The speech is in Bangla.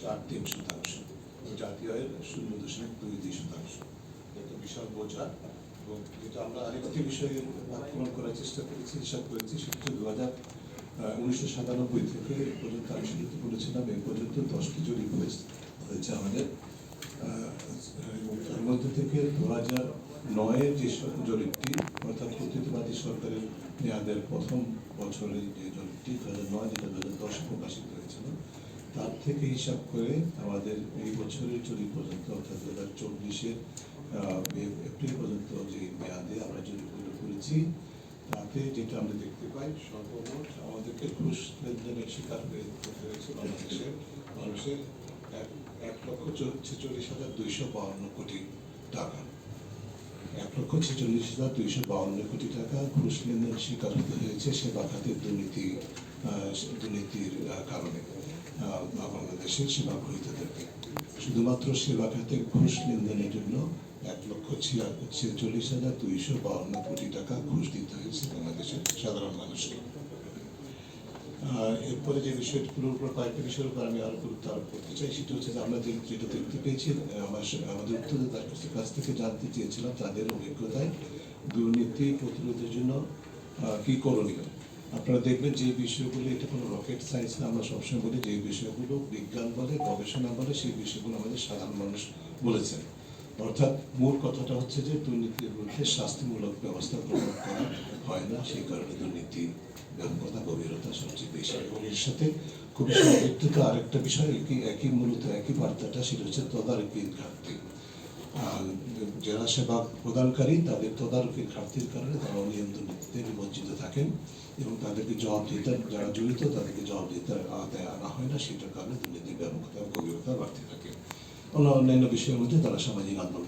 4.3%, জাতীয় আয়ের 0.22%। একটা বিশাল বোঝা। এবং যেটা আমরা আরেকটি বিষয়ে আক্রমণ করার চেষ্টা করেছি, হিসাব করেছি, সেটা হচ্ছে 1997 থেকে এ পর্যন্ত আমি শুরুতে বলেছিলাম এই পর্যন্ত 10টি জরিপ হয়েছে আমাদের। এবং তার মধ্যে থেকে 2009-এর যে জরিপটি, অর্থাৎ কর্তৃত্ববাদী সরকারের মেয়াদের প্রথম বছরে যে জরিপটি 2009, যেটা 2010 প্রকাশিত হয়েছিল, তার থেকে হিসাব করে আমাদের এই বছরের জরিপ পর্যন্ত, অর্থাৎ 2024-এর এপ্রিল পর্যন্ত যে মেয়াদে আমরা জরিপগুলো করেছি, তাতে যেটা আমরা দেখতে পাই, সর্বমোট আমাদেরকে ঘুষ লেনদেনের শিকার হয়েছে বাংলাদেশের মানুষের 1,46,252 কোটি টাকা। 1,46,252 কোটি টাকা ঘুষ লেনদেনের শিকার হতে হয়েছে সেবা খাতের দুর্নীতির কারণে বাংলাদেশের সেবা গ্রহীতাদেরকে। শুধুমাত্র সেবা খাতে ঘুষ লেনদেনের জন্য 1,46,252 কোটি টাকা ঘুষ দিতে হয়েছে বাংলাদেশের সাধারণ মানুষকে। এরপরে যে বিষয়গুলোর উপর, কয়েকটা বিষয়ের উপর আমি আরো গুরুত্ব আরোপ করতে চাই, সেটা হচ্ছে যে আমরা যেটা দেখতে পেয়েছি, আমাদের উত্তরদাতার কাছ থেকে জানতে চেয়েছিলাম তাদের অভিজ্ঞতায় দুর্নীতি প্রতিরোধের জন্য কি করণীয়। আপনারা দেখবেন যে বিষয়গুলো, এটা কোনো রকেট সায়েন্স না, আমরা সবসময় বলি যে বিষয়গুলো বিজ্ঞান বলে, গবেষণা বলে, সেই বিষয়গুলো আমাদের সাধারণ মানুষ বলেছেন। অর্থাৎ মূল কথাটা হচ্ছে যে দুর্নীতির বিরুদ্ধে শাস্তিমূলক ব্যবস্থা গ্রহণ করা হয় না, সেই কারণে দুর্নীতি ব্যাপকতা, গভীরতা সবচেয়ে বেশি। এবং এর সাথে খুবই সম্পৃক্ত আরেকটা বিষয়, মূলত একই বার্তাটা, সেটা হচ্ছে তদারকির ঘাটতি। যারা সেবা প্রদানকারী, তাদের তদারকির ঘাটতির কারণে তারা অনিয়ম দুর্নীতিতে নিমজ্জিত থাকেন এবং তাদেরকে জবাবদিহিতা, যারা জড়িত তাদেরকে জবাবদিহিতার আওতায় আনা হয় না, সেটার কারণে দুর্নীতির ব্যাপকতা, গভীরতা বাড়তে থাকে। অন্যান্য বিষয়ের মধ্যে তারা সামাজিক আন্দোলন